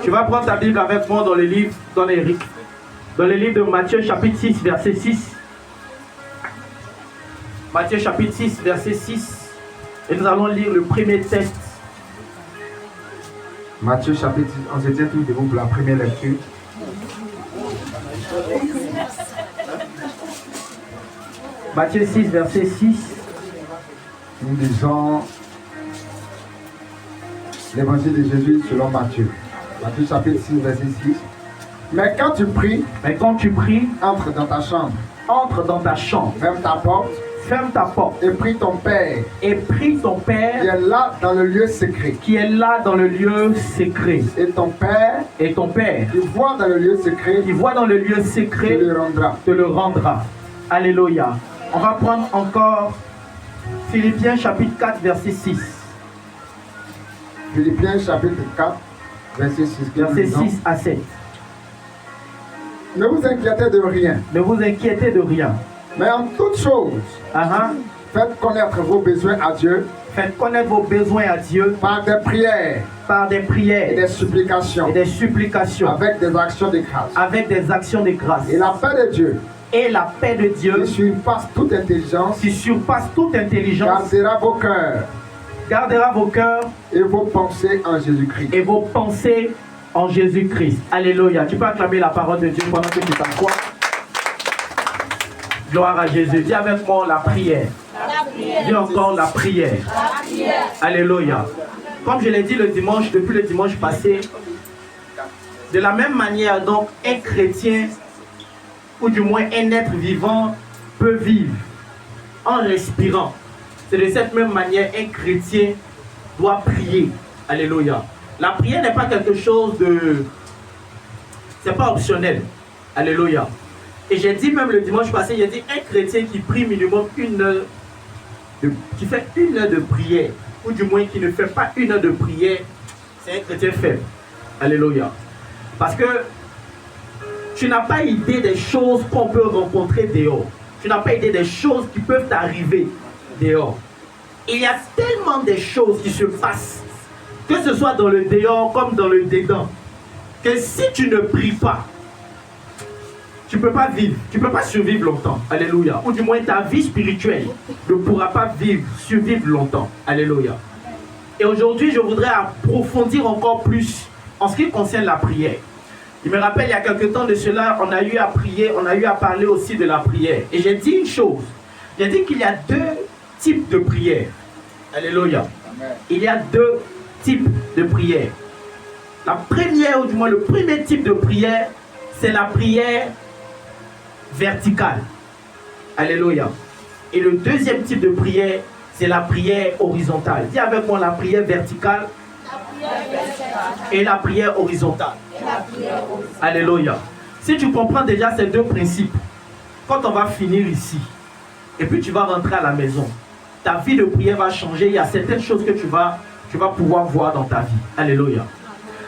Tu vas prendre ta Bible avec moi dans le livre de Matthieu chapitre 6, verset 6. Matthieu chapitre 6, verset 6. Et nous allons lire le premier texte. Matthieu chapitre 6, on se tient tous debout pour la première lecture. Matthieu 6, verset 6. Nous lisons l'évangile de Jésus selon Matthieu. Matthieu chapitre 6, verset 6. Mais quand tu pries, entre dans ta chambre. Ferme ta porte. Et prie ton Père. Qui est là dans le lieu secret. Et ton Père. Qui voit dans le lieu secret. Te le rendra. Alléluia. On va prendre encore Philippiens chapitre 4, verset 6. Philippiens chapitre 4, verset 6. Verset 6 à 7. Ne vous inquiétez de rien. Mais en toute chose, faites connaître vos besoins à Dieu. Par des prières. Et des supplications. Avec des actions de grâce. Et la paix de Dieu. Qui surpasse toute intelligence. Gardera vos cœurs. Et vos pensées en Jésus-Christ. Alléluia. Tu peux acclamer la parole de Dieu pendant que tu t'assois. Gloire à Jésus. Dis avec moi la prière. Dis encore la prière. Alléluia. Comme je l'ai dit depuis le dimanche passé, de la même manière, donc, un chrétien, ou du moins un être vivant, peut vivre en respirant. C'est de cette même manière, un chrétien doit prier. Alléluia. La prière n'est pas quelque chose de... C'est pas optionnel. Alléluia. Et j'ai dit même le dimanche passé, j'ai dit un chrétien qui prie minimum qui fait 1 heure de prière, ou du moins qui ne fait pas 1 heure de prière, c'est un chrétien faible. Alléluia. Parce que tu n'as pas idée des choses qu'on peut rencontrer dehors. Tu n'as pas idée des choses qui peuvent t'arriver dehors. Il y a tellement de choses qui se passent, que ce soit dans le dehors comme dans le dedans, que si tu ne pries pas, tu ne peux pas vivre, tu ne peux pas survivre longtemps. Alléluia. Ou du moins ta vie spirituelle ne pourra pas survivre longtemps. Alléluia. Et aujourd'hui, je voudrais approfondir encore plus en ce qui concerne la prière. Je me rappelle, il y a quelque temps de cela, on a eu à prier, on a eu à parler aussi de la prière. Et j'ai dit une chose. J'ai dit qu'il y a 2 types de prières. Alléluia. Il y a 2 types de prières. La première, ou du moins le premier type de prière, c'est la prière verticale. Alléluia. Et le deuxième type de prière, c'est la prière horizontale. Dis avec moi la prière verticale et la prière horizontale. Alléluia. Si tu comprends déjà ces 2 principes, quand on va finir ici, et puis tu vas rentrer à la maison, ta vie de prière va changer. Il y a certaines choses que tu vas pouvoir voir dans ta vie. Alléluia.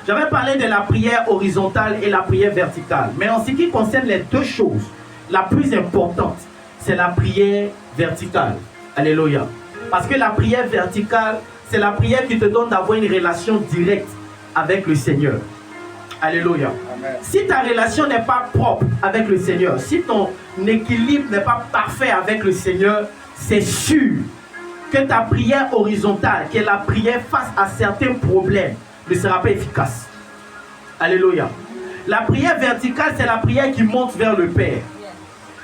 J'avais parlé de la prière horizontale et la prière verticale. Mais en ce qui concerne les 2 choses, la plus importante, c'est la prière verticale. Alléluia. Parce que la prière verticale, c'est la prière qui te donne d'avoir une relation directe avec le Seigneur. Alléluia. Amen. Si ta relation n'est pas propre avec le Seigneur, si ton équilibre n'est pas parfait avec le Seigneur, c'est sûr que ta prière horizontale, qui est la prière face à certains problèmes, ne sera pas efficace. Alléluia. La prière verticale, c'est la prière qui monte vers le Père.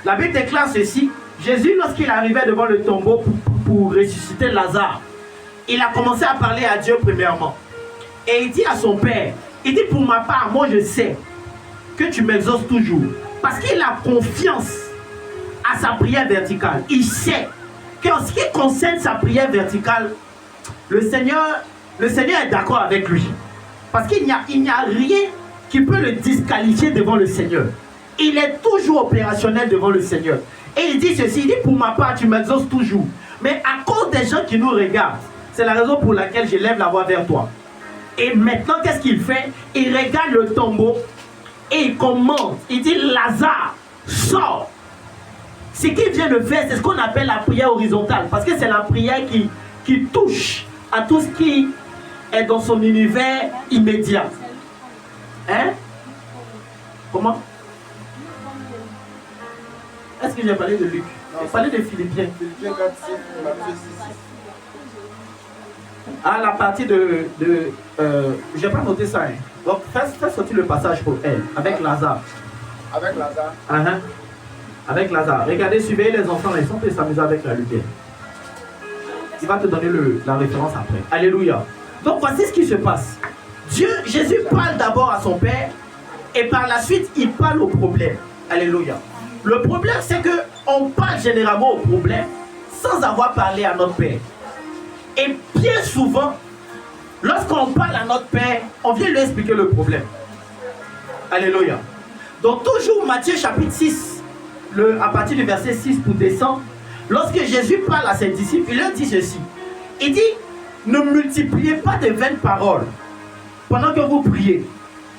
La Bible déclare ceci. Jésus, lorsqu'il arrivait devant le tombeau pour ressusciter Lazare, il a commencé à parler à Dieu premièrement. Et il dit à son Père, il dit, pour ma part, moi je sais que tu m'exauces toujours. Parce qu'il a confiance à sa prière verticale. Il sait qu'en ce qui concerne sa prière verticale, le Seigneur est d'accord avec lui. Parce qu'il n'y a rien qui peut le disqualifier devant le Seigneur. Il est toujours opérationnel devant le Seigneur. Et il dit ceci, il dit, pour ma part, tu m'exauces toujours. Mais à cause des gens qui nous regardent, c'est la raison pour laquelle je lève la voix vers toi. Et maintenant, qu'est-ce qu'il fait? Il regarde le tombeau et il commande. Il dit, Lazare, sors. Ce qu'il vient de faire, c'est ce qu'on appelle la prière horizontale. Parce que c'est la prière qui touche à tout ce qui est dans son univers immédiat. Comment? Est-ce que j'ai parlé de Luc? J'ai parlé de Philippiens. Philippiens 4, 6, Matthieu 6. À la partie de j'ai pas noté ça. Hein. Donc, fais sortir le passage pour elle, avec Lazare. Avec Lazare. Avec Lazare. Regardez, suivez les enfants, ils sont tous s'amuser avec la lumière. Il va te donner la référence après. Alléluia. Donc, voici ce qui se passe. Jésus parle d'abord à son Père et par la suite, il parle au problème. Alléluia. Le problème, c'est qu'on parle généralement au problème sans avoir parlé à notre Père. Et bien souvent, lorsqu'on parle à notre Père, on vient lui expliquer le problème. Alléluia. Donc toujours Matthieu chapitre 6, à partir du verset 6 pour descendre, lorsque Jésus parle à ses disciples, il leur dit ceci. Il dit, ne multipliez pas de vaines paroles pendant que vous priez.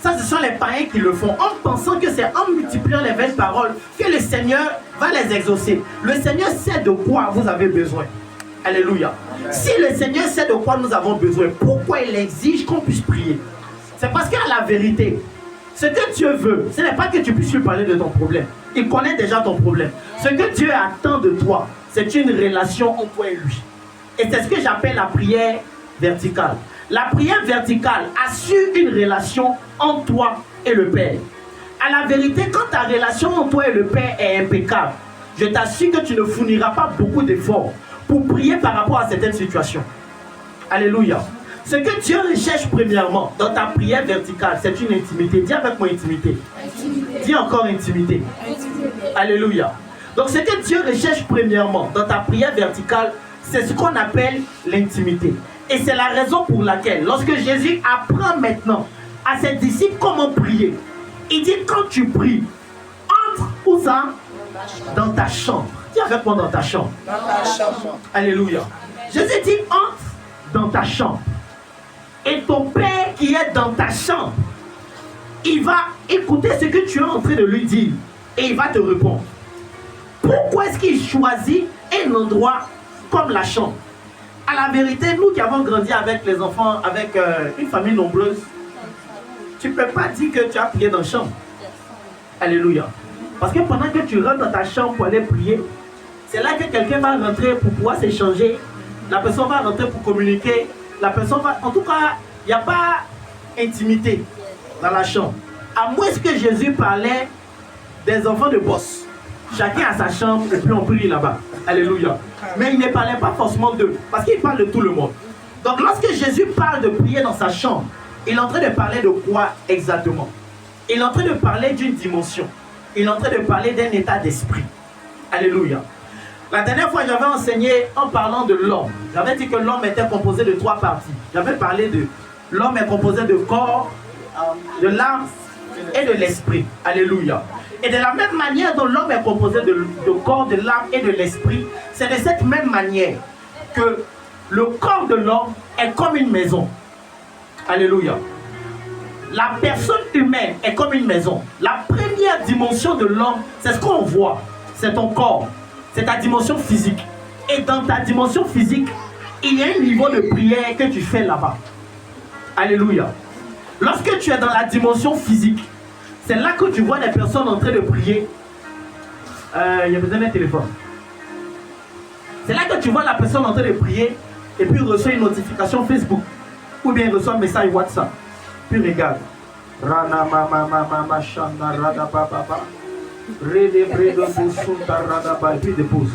Ça, ce sont les païens qui le font, en pensant que c'est en multipliant les vaines paroles que le Seigneur va les exaucer. Le Seigneur sait de quoi vous avez besoin. Alléluia. Si le Seigneur sait de quoi nous avons besoin, pourquoi il exige qu'on puisse prier? C'est parce qu'à la vérité, ce que Dieu veut, ce n'est pas que tu puisses lui parler de ton problème. Il connaît déjà ton problème. Ce que Dieu attend de toi, c'est une relation entre toi et lui. Et c'est ce que j'appelle la prière verticale. La prière verticale assure une relation entre toi et le Père. À la vérité, quand ta relation entre toi et le Père est impeccable, je t'assure que tu ne fourniras pas beaucoup d'efforts pour prier par rapport à certaines situations. Alléluia. Ce que Dieu recherche premièrement dans ta prière verticale, c'est une intimité. Dis avec moi intimité. Dis encore intimité. Alléluia. Donc ce que Dieu recherche premièrement dans ta prière verticale, c'est ce qu'on appelle l'intimité. Et c'est la raison pour laquelle, lorsque Jésus apprend maintenant à ses disciples comment prier, il dit quand tu pries, entre où ça? Dans ta chambre. Dis avec moi dans ta chambre. Dans ta chambre. Alléluia. Jésus dit entre dans ta chambre. Et ton Père qui est dans ta chambre, il va écouter ce que tu es en train de lui dire et il va te répondre. Pourquoi est-ce qu'il choisit un endroit comme la chambre? À la vérité, nous qui avons grandi avec les enfants, avec une famille nombreuse, tu ne peux pas dire que tu as prié dans la chambre. Alléluia. Parce que pendant que tu rentres dans ta chambre pour aller prier, c'est là que quelqu'un va rentrer pour pouvoir s'échanger. La personne va rentrer pour communiquer. La personne va... En tout cas, il n'y a pas intimité dans la chambre. À moins que Jésus parlait des enfants de boss. Chacun a sa chambre et puis on prie là-bas. Alléluia. Mais il ne parlait pas forcément d'eux. Parce qu'il parle de tout le monde. Donc lorsque Jésus parle de prier dans sa chambre, il est en train de parler de quoi exactement? Il est en train de parler d'une dimension. Il est en train de parler d'un état d'esprit. Alléluia. La dernière fois, j'avais enseigné en parlant de l'homme. J'avais dit que l'homme était composé de 3 parties. J'avais parlé de l'homme est composé de corps, de l'âme et de l'esprit. Alléluia. Et de la même manière dont l'homme est composé de corps, de l'âme et de l'esprit, c'est de cette même manière que le corps de l'homme est comme une maison. Alléluia. La personne humaine est comme une maison. La première dimension de l'homme, c'est ce qu'on voit. C'est ton corps. C'est ta dimension physique. Et dans ta dimension physique, il y a un niveau de prière que tu fais là-bas. Alléluia. Lorsque tu es dans la dimension physique, c'est là que tu vois des personnes en train de prier. Il y a besoin d'un téléphone. C'est là que tu vois la personne en train de prier et puis il reçoit une notification Facebook ou bien il reçoit un message WhatsApp. Puis regarde. Rana mama mama shanda rada papa. Rede bredo sunta rada ba et puis dépose.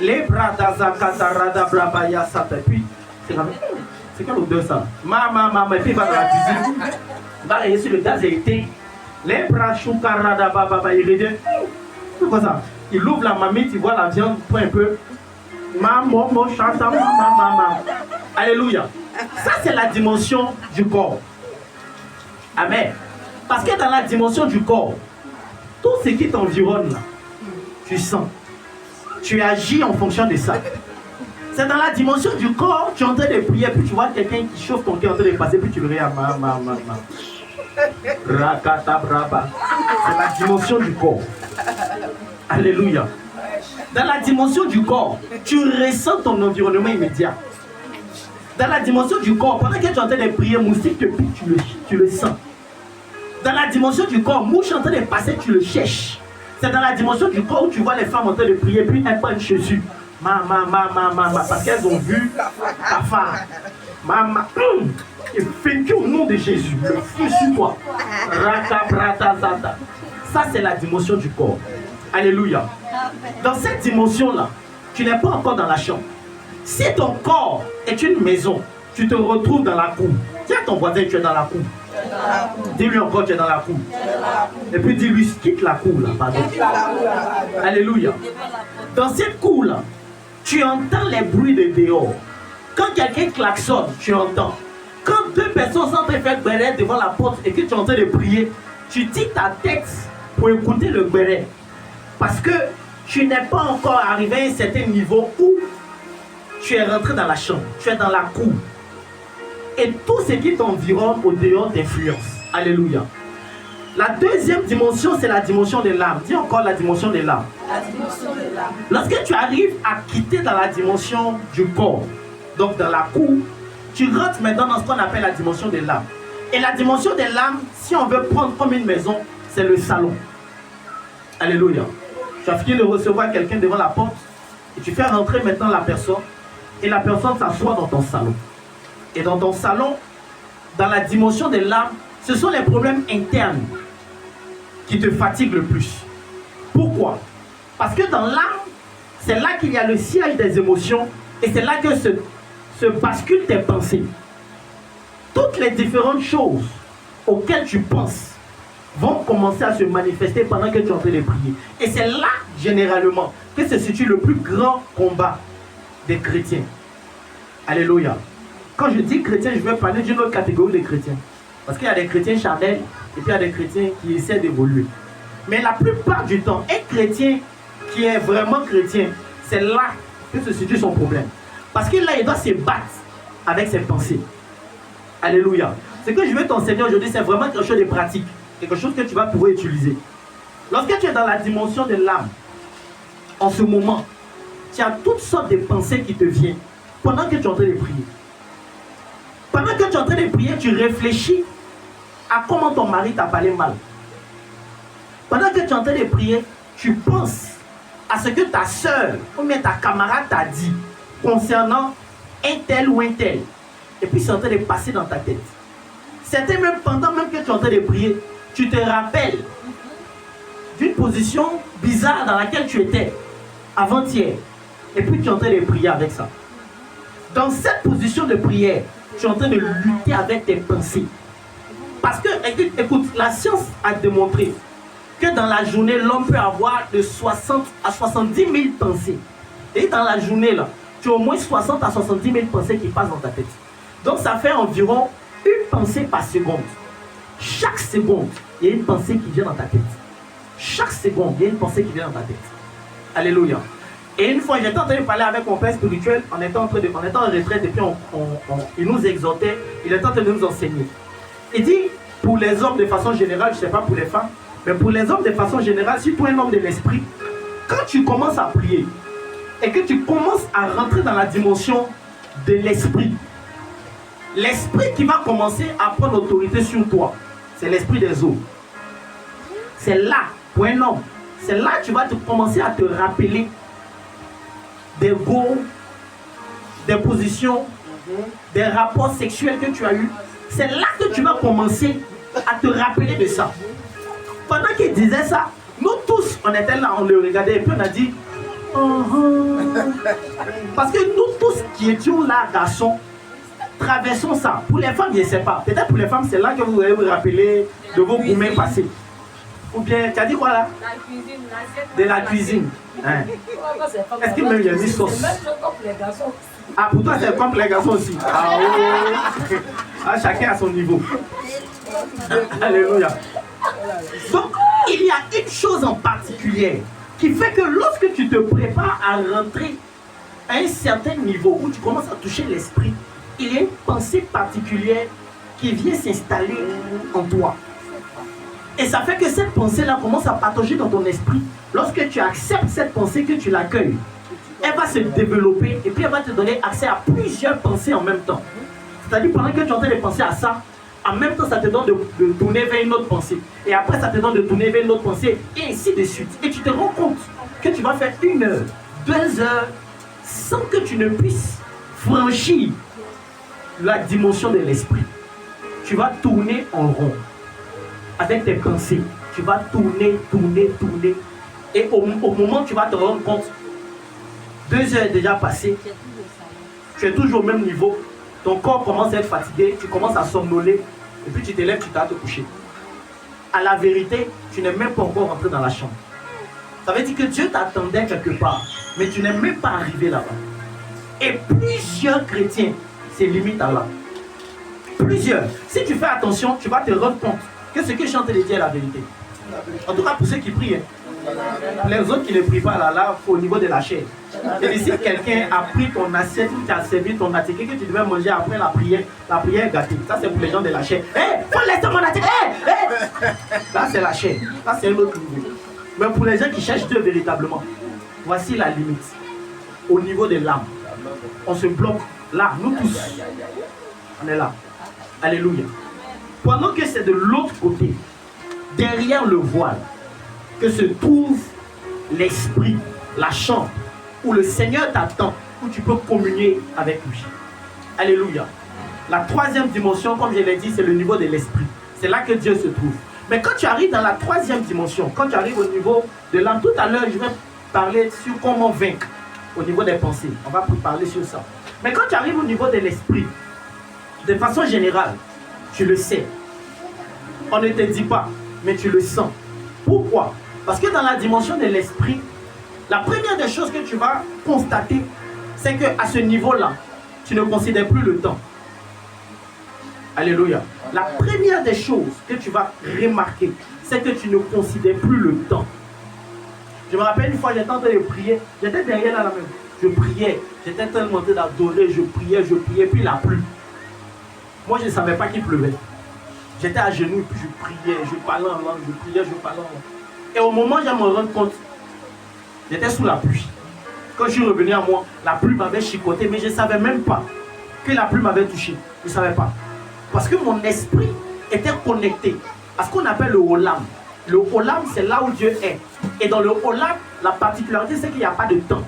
Les bras d'azakata rada braba yasata. Puis c'est quelle odeur ça? Mama et puis il va dans la cuisine. Il va rayer sur le gaz éteint. Les bras chouka rada baba il revient. C'est quoi ça? Il ouvre la mamite, il voit la viande, prend un peu. Maman, chanta, maman. Alléluia. Ça, c'est la dimension du corps. Amen. Parce que dans la dimension du corps, tout ce qui t'environne là, tu sens. Tu agis en fonction de ça. C'est dans la dimension du corps, tu es en train de prier, puis tu vois quelqu'un qui chauffe ton cœur en train de passer, puis tu le regardes. Rakata braba. C'est la dimension du corps. Alléluia. Dans la dimension du corps, tu ressens ton environnement immédiat. Dans la dimension du corps, pendant que tu es en train de prier, moustique te pique, tu le sens. Dans la dimension du corps, mouche en train de passer, tu le cherches. C'est dans la dimension du corps où tu vois les femmes en train de prier, puis elles prennent Jésus. Parce qu'elles ont vu ta femme. Et fais au nom de Jésus, le feu sur toi. Ça, c'est la dimension du corps. Alléluia. Dans cette dimension-là, tu n'es pas encore dans la chambre. Si ton corps est une maison, tu te retrouves dans la cour. Dis à ton voisin, tu es dans la cour. Dis-lui encore, tu es dans la cour. Et puis dis-lui, quitte la cour là, pardon. Alléluia. Dans cette cour-là, tu entends les bruits de dehors. Quand quelqu'un klaxonne, tu entends. Quand deux personnes sont en train de faire béret devant la porte et que tu es en train de prier, tu tires ta tête pour écouter le béret. Parce que tu n'es pas encore arrivé à un certain niveau où tu es rentré dans la chambre, tu es dans la cour. Et tout ce qui t'environne au dehors t'influence. Alléluia. La deuxième dimension, c'est la dimension de l'âme. Dis encore la dimension de l'âme. La dimension de l'âme. Lorsque tu arrives à quitter dans la dimension du corps, donc dans la cour, tu rentres maintenant dans ce qu'on appelle la dimension de l'âme. Et la dimension de l'âme, si on veut prendre comme une maison, c'est le salon. Alléluia. Tu as fini de recevoir quelqu'un devant la porte et tu fais rentrer maintenant la personne et la personne s'assoit dans ton salon. Et dans ton salon, dans la dimension de l'âme, ce sont les problèmes internes qui te fatiguent le plus. Pourquoi? Parce que dans l'âme, c'est là qu'il y a le siège des émotions et c'est là que se basculent tes pensées. Toutes les différentes choses auxquelles tu penses vont commencer à se manifester pendant que tu es en train de prier. Et c'est là, généralement, que se situe le plus grand combat des chrétiens. Alléluia. Quand je dis chrétien, je vais parler d'une autre catégorie de chrétiens. Parce qu'il y a des chrétiens charnels et puis il y a des chrétiens qui essaient d'évoluer. Mais la plupart du temps, un chrétien qui est vraiment chrétien, c'est là que se situe son problème. Parce que là, il doit se battre avec ses pensées. Alléluia. Ce que je veux t'enseigner aujourd'hui, c'est vraiment quelque chose de pratique. Quelque chose que tu vas pouvoir utiliser. Lorsque tu es dans la dimension de l'âme, en ce moment, tu as toutes sortes de pensées qui te viennent pendant que tu es en train de prier. Pendant que tu es en train de prier, tu réfléchis à comment ton mari t'a parlé mal. Pendant que tu es en train de prier, tu penses à ce que ta soeur ou bien ta camarade t'a dit concernant un tel ou un tel. Et puis c'est en train de passer dans ta tête. Certains même, pendant même que tu es en train de prier, tu te rappelles d'une position bizarre dans laquelle tu étais avant-hier. Et puis tu es en train de prier avec ça. Dans cette position de prière, tu es en train de lutter avec tes pensées. Parce que, écoute, la science a démontré que dans la journée, l'homme peut avoir de 60 à 70 000 pensées. Et dans la journée, là, tu as au moins 60 à 70 000 pensées qui passent dans ta tête. Donc ça fait environ une pensée par seconde. Chaque seconde, il y a une pensée qui vient dans ta tête. Chaque seconde, il y a une pensée qui vient dans ta tête. Alléluia. Et une fois, j'étais en train de parler avec mon père spirituel, on était en retraite et puis il nous exhortait, il était en train de nous enseigner. Il dit, pour les hommes de façon générale, je ne sais pas pour les femmes, mais pour les hommes de façon générale, si tu es un homme de l'esprit, quand tu commences à prier et que tu commences à rentrer dans la dimension de l'esprit, l'esprit qui va commencer à prendre autorité sur toi, c'est l'esprit des eaux. C'est là, pour un homme, c'est là que tu vas commencer à te rappeler des goûts, des positions, des rapports sexuels que tu as eus. C'est là que tu vas commencer à te rappeler de ça. Pendant qu'il disait ça, nous tous, on était là, on le regardait et puis on a dit parce que nous tous qui étions là, garçons, traversons ça. Pour les femmes, je ne sais pas. Peut-être pour les femmes, c'est là que vous allez vous rappeler de vos gourmets passés. Ou bien, tu as dit quoi là? La cuisine, l'assiette. De la cuisine. Hein? Est-ce que même il y a mis sauce? C'est même comme les garçons. Ah, pour toi, c'est comme les garçons aussi. Ah, oui. Ah, chacun à son niveau. Alléluia. Donc, il y a une chose en particulier qui fait que lorsque tu te prépares à rentrer à un certain niveau où tu commences à toucher l'esprit, il y a une pensée particulière qui vient s'installer en toi. Et ça fait que cette pensée-là commence à patauger dans ton esprit. Lorsque tu acceptes cette pensée, que tu l'accueilles, elle va se développer et puis elle va te donner accès à plusieurs pensées en même temps. C'est-à-dire pendant que tu es en train de penser à ça, En même temps, ça te donne de tourner vers une autre pensée. Et après, ça te donne de tourner vers une autre pensée. Et ainsi de suite. Et tu te rends compte que tu vas faire 1 heure, 2 heures, sans que tu ne puisses franchir la dimension de l'esprit. Tu vas tourner en rond. Avec tes pensées. Tu vas tourner. Et au moment où tu vas te rendre compte, 2 heures déjà passées, tu es toujours au même niveau. Ton corps commence à être fatigué, tu commences à somnoler, et puis tu te lèves, tu t'as te coucher. À la vérité, tu n'es même pas encore rentré dans la chambre. Ça veut dire que Dieu t'attendait quelque part, mais tu n'es même pas arrivé là-bas. Et plusieurs chrétiens se limitent à là. Plusieurs. Si tu fais attention, tu vas te rendre compte que ce que je suis en train de dire est la vérité. En tout cas pour ceux qui prient. Les autres qui ne prient pas là, au niveau de la chair. Et si quelqu'un a pris ton assiette, qui t'a servi ton attiqué, que tu devais manger après la prière est gâtée. Ça c'est pour les gens de la chair. Faut laisser mon attiqué. Là c'est la chair. Là c'est un autre niveau. Mais pour les gens qui cherchent Dieu véritablement, voici la limite. Au niveau de l'âme, on se bloque là, nous tous. On est là. Alléluia. Pendant que c'est de l'autre côté, derrière le voile, que se trouve l'esprit, la chambre, où le Seigneur t'attend, où tu peux communier avec lui. Alléluia. La troisième dimension, comme je l'ai dit, c'est le niveau de l'esprit. C'est là que Dieu se trouve. Mais quand tu arrives dans la troisième dimension, quand tu arrives au niveau de l'âme, tout à l'heure, je vais parler sur comment vaincre au niveau des pensées. On va parler sur ça. Mais quand tu arrives au niveau de l'esprit, de façon générale, tu le sais. On ne te dit pas, mais tu le sens. Pourquoi? Parce que dans la dimension de l'esprit, la première des choses que tu vas constater, c'est qu'à ce niveau-là, tu ne considères plus le temps. Alléluia. La première des choses que tu vas remarquer, c'est que tu ne considères plus le temps. Je me rappelle une fois, j'étais en train de prier, j'étais derrière là même. Je priais, j'étais tellement en train d'adorer, je priais, puis la pluie. Moi, je ne savais pas qu'il pleuvait. J'étais à genoux, puis je priais, je parlais en langue, je priais, je parlais en langue. Et au moment où je me rends compte, j'étais sous la pluie. Quand je suis revenu à moi, la pluie m'avait chicoté, mais je ne savais même pas que la pluie m'avait touché. Je ne savais pas. Parce que mon esprit était connecté à ce qu'on appelle le Olam. Le Olam, c'est là où Dieu est. Et dans le Olam, la particularité, c'est qu'il n'y a pas de temps.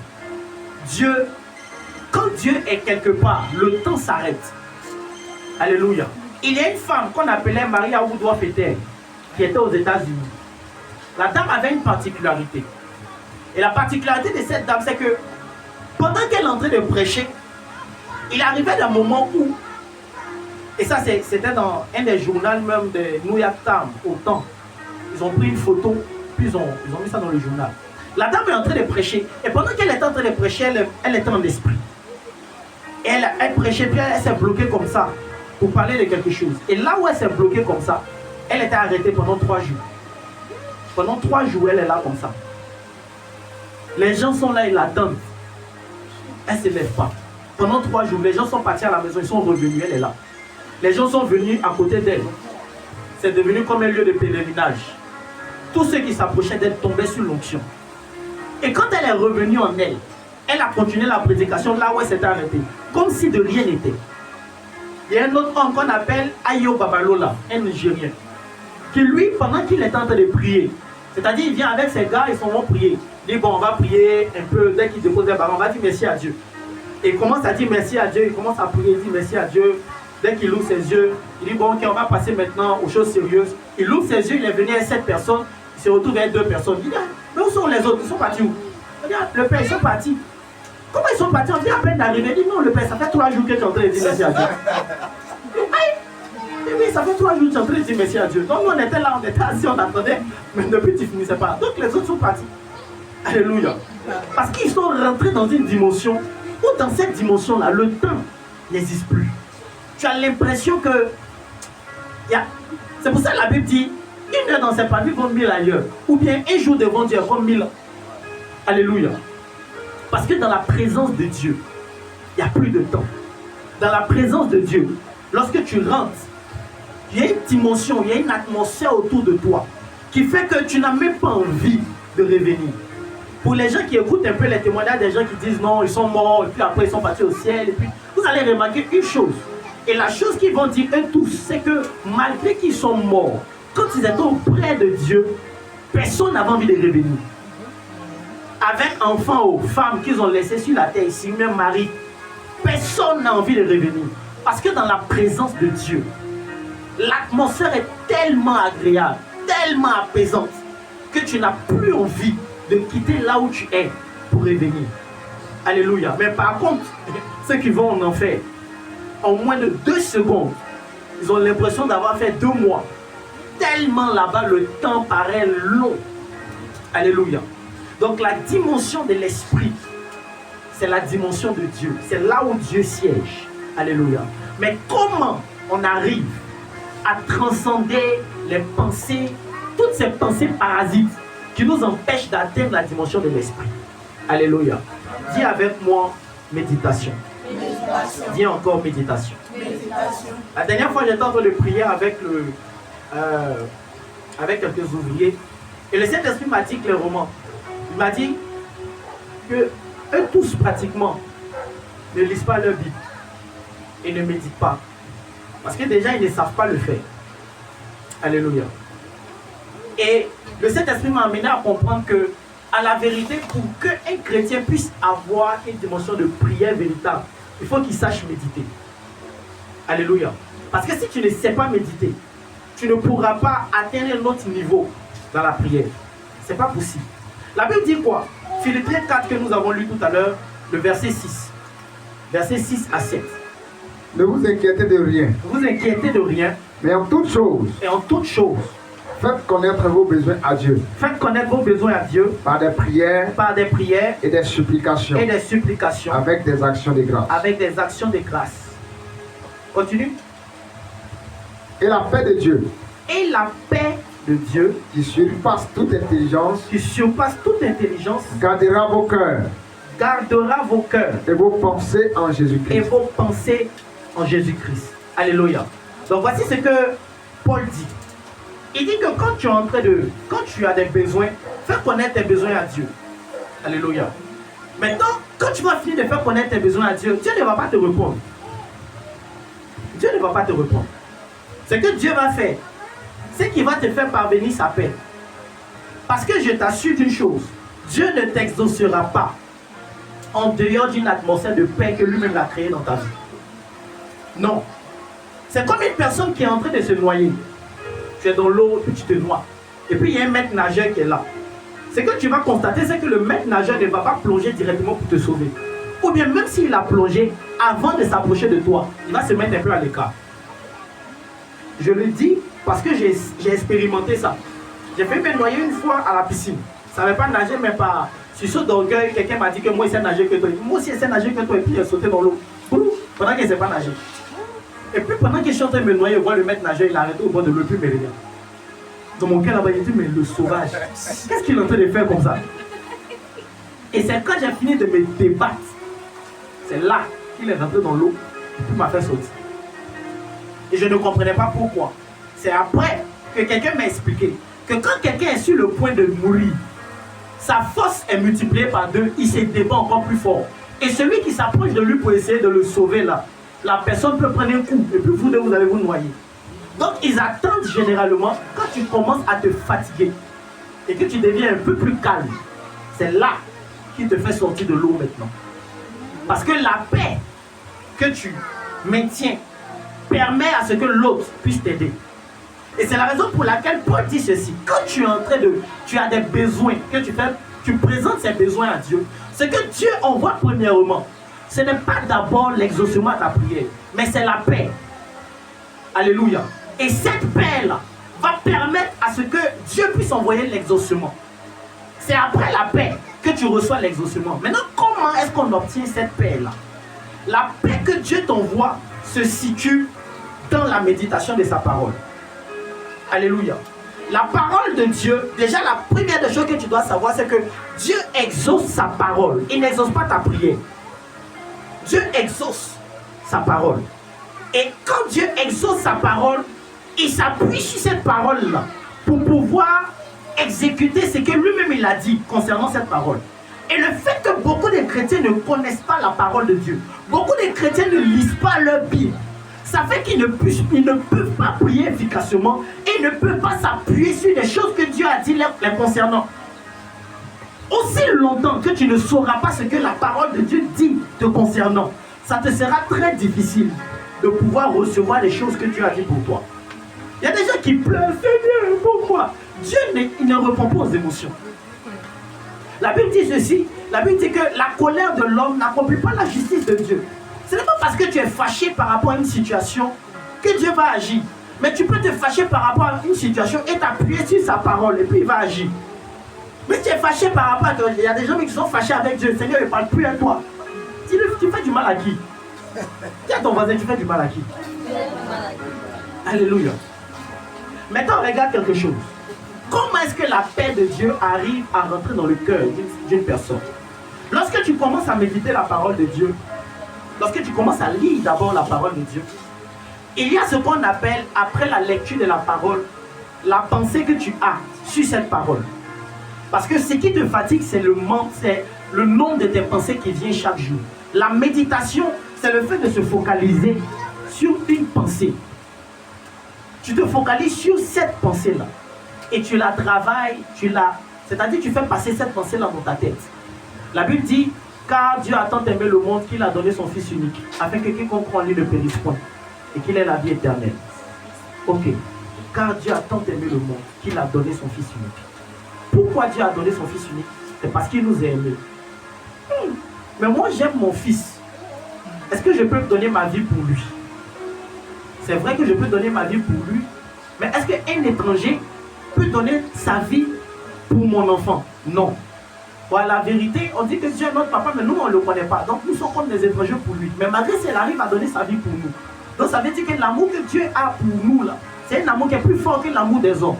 Quand Dieu est quelque part, le temps s'arrête. Alléluia. Il y a une femme qu'on appelait Maria Woodworth-Etter, qui était aux États-Unis. La dame avait une particularité. Et la particularité de cette dame, c'est que pendant qu'elle est en train de prêcher, il arrivait un moment où, et ça c'était dans un des journaux même de New York Times, au temps, ils ont pris une photo, puis ils ont mis ça dans le journal. La dame est en train de prêcher, et pendant qu'elle était en train de prêcher, elle était en esprit. Et elle prêchait, puis elle s'est bloquée comme ça, pour parler de quelque chose. Et là où elle s'est bloquée comme ça, elle était arrêtée pendant 3 jours. Pendant 3 jours, elle est là comme ça. Les gens sont là, ils l'attendent. Elle ne se lève pas. Pendant 3 jours, les gens sont partis à la maison, ils sont revenus, elle est là. Les gens sont venus à côté d'elle. C'est devenu comme un lieu de pèlerinage. Tous ceux qui s'approchaient d'elle tombaient sur l'onction. Et quand elle est revenue en elle, elle a continué la prédication là où elle s'était arrêtée. Comme si de rien n'était. Il y a un autre homme qu'on appelle Ayo Babalola, un Nigérien, qui lui, pendant qu'il est en train de prier, c'est-à-dire il vient avec ses gars, ils s'en vont prier. Il dit bon, on va prier un peu, dès qu'il dépose les ballons, on va dire merci à Dieu. Et il commence à dire merci à Dieu, il commence à prier, il dit merci à Dieu. Dès qu'il ouvre ses yeux, il dit bon, ok, on va passer maintenant aux choses sérieuses. Il ouvre ses yeux, il est venu avec 7 personnes, il se retrouve avec 2 personnes. Il dit mais où sont les autres? Ils sont partis où? Regarde, le père, ils sont partis. Comment ils sont partis? On vient à peine d'arriver. Il dit non, le père, ça fait 3 jours que tu es en train de dire merci à Dieu. Oui, ça fait 3 jours que tu es en train de dire merci à Dieu. Donc nous on était là, on était assis, on attendait, mais depuis tu ne finissais pas. Donc les autres sont partis. Alléluia. Parce qu'ils sont rentrés dans une dimension où dans cette dimension-là, le temps n'existe plus. Tu as l'impression que... C'est pour ça que la Bible dit, 1 heure dans ses pas comme 1000 ailleurs. Ou bien un jour devant Dieu comme 1000. Alléluia. Parce que dans la présence de Dieu, il n'y a plus de temps. Dans la présence de Dieu, lorsque tu rentres, il y a une dimension, il y a une atmosphère autour de toi qui fait que tu n'as même pas envie de revenir. Pour les gens qui écoutent un peu les témoignages des gens qui disent non, ils sont morts, et puis après ils sont partis au ciel, et puis vous allez remarquer une chose. Et la chose qu'ils vont dire eux tous, c'est que malgré qu'ils sont morts, quand ils étaient auprès de Dieu, personne n'avait envie de revenir. Avec enfants ou femmes qu'ils ont laissés sur la terre ici, même mari, personne n'a envie de revenir. Parce que dans la présence de Dieu, l'atmosphère est tellement agréable, tellement apaisante, que tu n'as plus envie de quitter là où tu es pour revenir. Alléluia. Mais par contre, ceux qui vont en enfer, en moins de 2 secondes, ils ont l'impression d'avoir fait 2 mois. Tellement là-bas, le temps paraît long. Alléluia. Donc la dimension de l'esprit, c'est la dimension de Dieu. C'est là où Dieu siège. Alléluia. Mais comment on arrive à transcender les pensées, toutes ces pensées parasites qui nous empêchent d'atteindre la dimension de l'esprit? Alléluia. Dis avec moi, méditation. Méditation. Dis encore méditation. Méditation. La dernière fois, j'étais en train de prier avec quelques ouvriers. Et le Saint-Esprit m'a dit clairement, il m'a dit que eux tous pratiquement ne lisent pas leur Bible et ne méditent pas. Parce que déjà, ils ne savent pas le faire. Alléluia. Et le Saint-Esprit m'a amené à comprendre que, à la vérité, pour qu'un chrétien puisse avoir une dimension de prière véritable, il faut qu'il sache méditer. Alléluia. Parce que si tu ne sais pas méditer, tu ne pourras pas atteindre un autre niveau dans la prière. Ce n'est pas possible. La Bible dit quoi? Philippiens 4 que nous avons lu tout à l'heure, le verset 6. Verset 6 à 7. Ne vous inquiétez de rien. Ne vous inquiétez de rien. Mais en toute chose. Et en toute chose. Faites connaître vos besoins à Dieu. Faites connaître vos besoins à Dieu. Par des prières. Par des prières. Et des supplications. Et des supplications. Avec des actions de grâce. Avec des actions de grâce. Continue. Et la paix de Dieu. Et la paix de Dieu. Qui surpasse toute intelligence. Qui surpasse toute intelligence. Gardera vos cœurs. Gardera vos cœurs. Et vos pensées en Jésus-Christ. Et vos pensées en Jésus-Christ. Alléluia. Donc voici ce que Paul dit. Il dit que quand tu as des besoins, fais connaître tes besoins à Dieu. Alléluia. Maintenant, quand tu vas finir de faire connaître tes besoins à Dieu, Dieu ne va pas te répondre. Dieu ne va pas te répondre. Ce que Dieu va faire, c'est qu'il va te faire parvenir sa paix. Parce que je t'assure d'une chose, Dieu ne t'exaucera pas en dehors d'une atmosphère de paix que lui-même a créée dans ta vie. Non. C'est comme une personne qui est en train de se noyer. Tu es dans l'eau, puis tu te noies. Et puis il y a un maître nageur qui est là. Ce que tu vas constater, c'est que le maître nageur ne va pas plonger directement pour te sauver. Ou bien même s'il a plongé, avant de s'approcher de toi, il va se mettre un peu à l'écart. Je le dis parce que j'ai expérimenté ça. J'ai fait me noyer une fois à la piscine. Je ne savais pas nager, mais par sursaut d'orgueil, quelqu'un m'a dit que moi, il sait nager que toi. Moi aussi, il sait nager que toi. Et puis il a sauté dans l'eau. Pendant qu'il ne sait pas nager. Et puis pendant que je suis en train de me noyer, je vois le maître nageur, il a arrêté au bord de l'eau, puis il me regarde. Dans mon cœur là-bas, il dit, mais le sauvage, qu'est-ce qu'il est en train de faire comme ça? Et c'est quand j'ai fini de me débattre, c'est là qu'il est rentré dans l'eau, et puis m'a fait sauter. Et je ne comprenais pas pourquoi. C'est après que quelqu'un m'a expliqué que quand quelqu'un est sur le point de mourir, sa force est multipliée par 2, il se débat encore plus fort. Et celui qui s'approche de lui pour essayer de le sauver là, la personne peut prendre un coup et puis vous deux vous allez vous noyer. Donc ils attendent généralement quand tu commences à te fatiguer et que tu deviens un peu plus calme. C'est là qu'il te fait sortir de l'eau maintenant. Parce que la paix que tu maintiens permet à ce que l'autre puisse t'aider. Et c'est la raison pour laquelle Paul dit ceci. Quand tu es en train de... Tu as des besoins que tu fais, tu présentes ces besoins à Dieu. Ce que Dieu envoie premièrement, ce n'est pas d'abord l'exaucement de ta prière, mais c'est la paix. Alléluia. Et cette paix-là va permettre à ce que Dieu puisse envoyer l'exaucement. C'est après la paix que tu reçois l'exaucement. Maintenant, comment est-ce qu'on obtient cette paix-là? La paix que Dieu t'envoie se situe dans la méditation de sa parole. Alléluia. La parole de Dieu, déjà la première des choses que tu dois savoir, c'est que Dieu exauce sa parole. Il n'exauce pas ta prière. Dieu exauce sa parole. Et quand Dieu exauce sa parole, il s'appuie sur cette parole-là pour pouvoir exécuter ce que lui-même il a dit concernant cette parole. Et le fait que beaucoup de chrétiens ne connaissent pas la parole de Dieu, beaucoup de chrétiens ne lisent pas leur Bible, Ça fait qu'ils ne peuvent pas prier efficacement et ne peuvent pas s'appuyer sur des choses que Dieu a dit les concernant. Aussi longtemps que tu ne sauras pas ce que la parole de Dieu dit te concernant, ça te sera très difficile de pouvoir recevoir les choses que Dieu a dit pour toi. Il y a des gens qui pleurent, Seigneur, pourquoi? Dieu il ne répond pas aux émotions. La Bible dit ceci, la Bible dit que la colère de l'homme n'accomplit pas la justice de Dieu. Ce n'est pas parce que tu es fâché par rapport à une situation que Dieu va agir. Mais tu peux te fâcher par rapport à une situation et t'appuyer sur sa parole et puis il va agir. Mais tu es fâché par rapport à... Il y a des gens qui sont fâchés avec Dieu. Le Seigneur ne parle plus à toi. Tu fais du mal à qui? Dis à ton voisin, tu fais du mal à qui? Alléluia. Maintenant, regarde quelque chose. Comment est-ce que la paix de Dieu arrive à rentrer dans le cœur d'une personne? Lorsque tu commences à méditer la parole de Dieu, lorsque tu commences à lire d'abord la parole de Dieu, il y a ce qu'on appelle, après la lecture de la parole, la pensée que tu as sur cette parole. Parce que ce qui te fatigue, c'est le nombre de tes pensées qui vient chaque jour. La méditation, c'est le fait de se focaliser sur une pensée. Tu te focalises sur cette pensée-là. Et tu la travailles, c'est-à-dire tu fais passer cette pensée-là dans ta tête. La Bible dit, car Dieu a tant aimé le monde qu'il a donné son Fils unique, afin que quiconque croit en lui ne périsse point, et qu'il ait la vie éternelle. Ok. Car Dieu a tant aimé le monde qu'il a donné son Fils unique. Pourquoi Dieu a donné son Fils unique? C'est parce qu'il nous a aimés. Mais moi j'aime mon fils. Est-ce que je peux donner ma vie pour lui? C'est vrai que je peux donner ma vie pour lui, mais est-ce qu'un étranger peut donner sa vie pour mon enfant? Non. Voilà, la vérité, on dit que Dieu est notre papa, mais nous on ne le connaît pas. Donc nous sommes comme des étrangers pour lui. Mais malgré ça, il arrive à donner sa vie pour nous. Donc ça veut dire que l'amour que Dieu a pour nous, là, c'est un amour qui est plus fort que l'amour des hommes.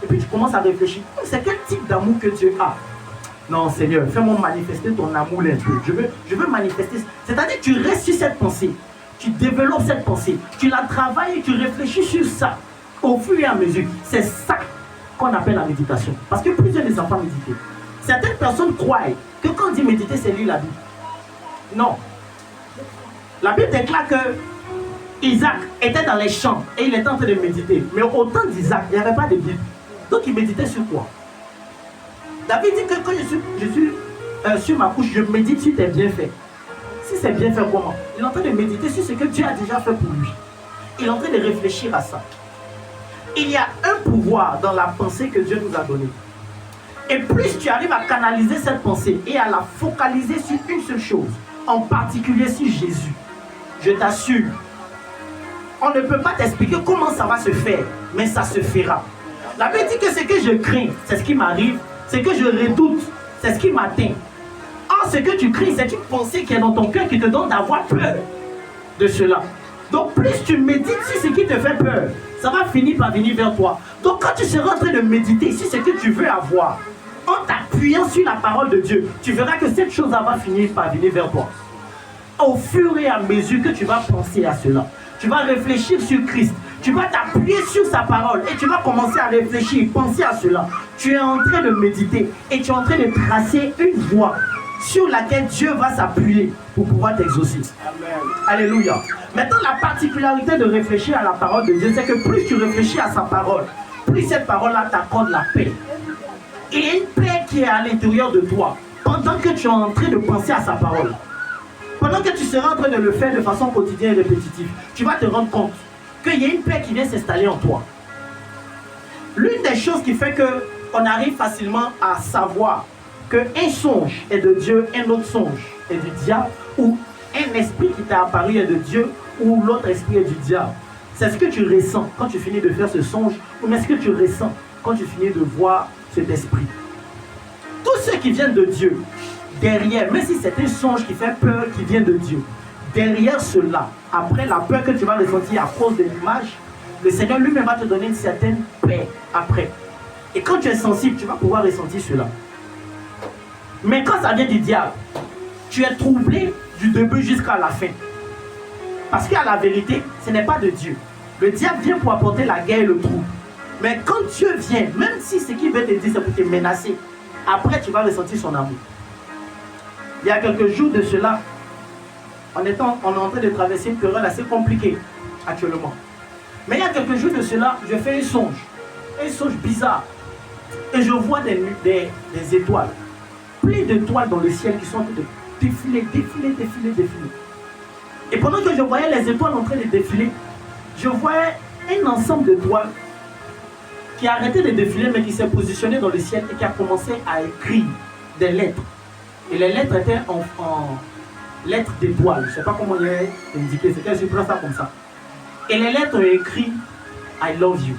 Et puis tu commences à réfléchir, c'est quel type d'amour que Dieu a? Non Seigneur, fais-moi manifester ton amour un peu. Je veux manifester. C'est-à-dire tu restes sur cette pensée. Tu développes cette pensée. Tu la travailles et tu réfléchis sur ça. Au fur et à mesure. C'est ça qu'on appelle la méditation. Parce que plusieurs ne savent pas méditer. Certaines personnes croient que quand on dit méditer, c'est lire la Bible. Non. La Bible déclare que Isaac était dans les champs et il était en train de méditer. Mais au temps d'Isaac, il n'y avait pas de Bible. Donc il méditait sur quoi? David dit que quand je suis sur ma couche, je médite sur tes bienfaits. Si c'est bien fait, comment? Il est en train de méditer sur ce que Dieu a déjà fait pour lui. Il est en train de réfléchir à ça. Il y a un pouvoir dans la pensée que Dieu nous a donnée. Et plus tu arrives à canaliser cette pensée et à la focaliser sur une seule chose, en particulier sur Jésus, je t'assure, on ne peut pas t'expliquer comment ça va se faire, mais ça se fera. La Bible dit que ce que je crains, c'est ce qui m'arrive. Ce que je redoute, c'est ce qui m'atteint. Or, ce que tu crains, c'est une pensée qui est dans ton cœur qui te donne d'avoir peur de cela. Donc, plus tu médites sur ce qui te fait peur, ça va finir par venir vers toi. Donc, quand tu seras en train de méditer sur ce que tu veux avoir, en t'appuyant sur la parole de Dieu, tu verras que cette chose-là va finir par venir vers toi. Au fur et à mesure que tu vas penser à cela, tu vas réfléchir sur Christ. Tu vas t'appuyer sur sa parole et tu vas commencer à réfléchir, penser à cela. Tu es en train de méditer et tu es en train de tracer une voie sur laquelle Dieu va s'appuyer pour pouvoir t'exaucer. Alléluia. Maintenant, la particularité de réfléchir à la parole de Dieu, c'est que plus tu réfléchis à sa parole, plus cette parole-là t'accorde la paix. Et il y a une paix qui est à l'intérieur de toi pendant que tu es en train de penser à sa parole. Pendant que tu seras en train de le faire de façon quotidienne et répétitive, tu vas te rendre compte qu'il y a une paix qui vient s'installer en toi. L'une des choses qui fait qu'on arrive facilement à savoir qu'un songe est de Dieu, un autre songe est du diable, ou un esprit qui t'a apparu est de Dieu, ou l'autre esprit est du diable. C'est ce que tu ressens quand tu finis de faire ce songe, ou mais ce que tu ressens quand tu finis de voir cet esprit. Tous ceux qui viennent de Dieu, derrière, même si c'est un songe qui fait peur, qui vient de Dieu, derrière cela, après la peur que tu vas ressentir à cause de l'image, le Seigneur lui-même va te donner une certaine paix après. Et quand tu es sensible, tu vas pouvoir ressentir cela. Mais quand ça vient du diable, tu es troublé du début jusqu'à la fin. Parce qu'à la vérité, ce n'est pas de Dieu. Le diable vient pour apporter la guerre et le trouble. Mais quand Dieu vient, même si ce qu'il veut te dire, c'est pour te menacer, après tu vas ressentir son amour. Il y a quelques jours de cela, on est en train de traverser une période assez compliquée. actuellement. Mais il y a quelques jours de cela, je fais un songe bizarre. Et je vois des étoiles, plein d'étoiles dans le ciel qui sont en train de défiler. Et pendant que je voyais les étoiles en train de défiler, je voyais un ensemble d'étoiles qui a arrêté de défiler mais qui s'est positionné dans le ciel et qui a commencé à écrire des lettres. Et les lettres étaient en lettres d'étoiles. Je ne sais pas comment il est indiqué, c'était je prends ça comme ça. Et les lettres ont écrit I love you.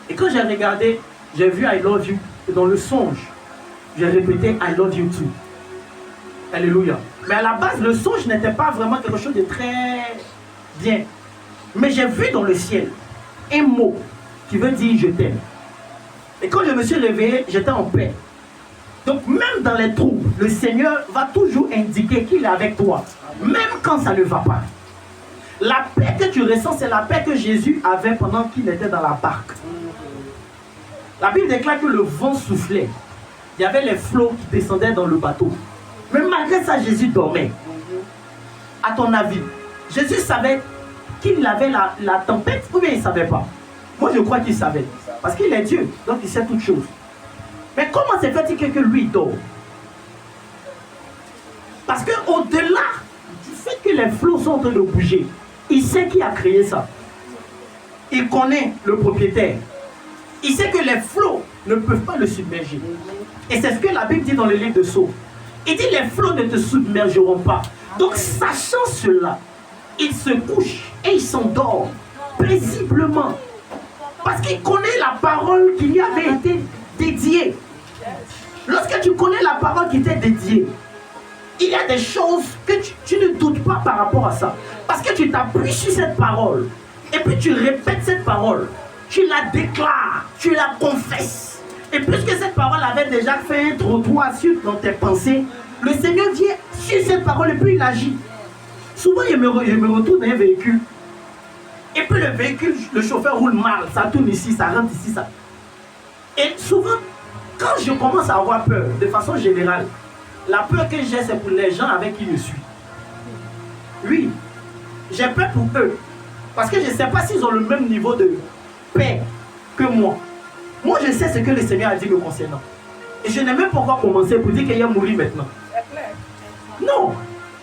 Et quand j'ai regardé, j'ai vu I love you. Et dans le songe, j'ai répété I love you too. Alléluia. Mais à la base, le songe n'était pas vraiment quelque chose de très bien. Mais j'ai vu dans le ciel un mot qui veut dire je t'aime. Et quand je me suis réveillé, j'étais en paix. Donc même dans les troubles, le Seigneur va toujours indiquer qu'il est avec toi. Même quand ça ne va pas. La paix que tu ressens, c'est la paix que Jésus avait pendant qu'il était dans la barque. La Bible déclare que le vent soufflait. Il y avait les flots qui descendaient dans le bateau. Mais malgré ça, Jésus dormait. À ton avis, Jésus savait qu'il avait la tempête ou bien il ne savait pas? Moi, je crois qu'il savait. Parce qu'il est Dieu, donc il sait toutes choses. Mais comment se fait-il que lui dort? Parce qu'au-delà du fait que les flots sont en train de bouger, il sait qui a créé ça. Il connaît le propriétaire. Il sait que les flots ne peuvent pas le submerger. Et c'est ce que la Bible dit dans le livre de Psaumes. Il dit les flots ne te submergeront pas. Donc sachant cela, il se couche et il s'endort paisiblement. Parce qu'il connaît la parole qui lui avait été dédiée. Lorsque tu connais la parole qui t'est dédiée, il y a des choses que tu ne doutes pas par rapport à ça. Parce que tu t'appuies sur cette parole. Et puis tu répètes cette parole. Tu la déclares, tu la confesses. Et puisque cette parole avait déjà fait un trottoir dans tes pensées, le Seigneur vient sur cette parole et puis il agit. Souvent, je me retrouve dans un véhicule. Et puis le véhicule, le chauffeur roule mal. Ça tourne ici, ça rentre ici, ça. Et souvent, quand je commence à avoir peur, de façon générale, la peur que j'ai, c'est pour les gens avec qui je suis. Oui, j'ai peur pour eux. Parce que je ne sais pas s'ils ont le même niveau de paix que moi. Moi, je sais ce que le Seigneur a dit me concernant. Et je n'ai même pas encore commencé pour dire qu'il a mouru maintenant. Non,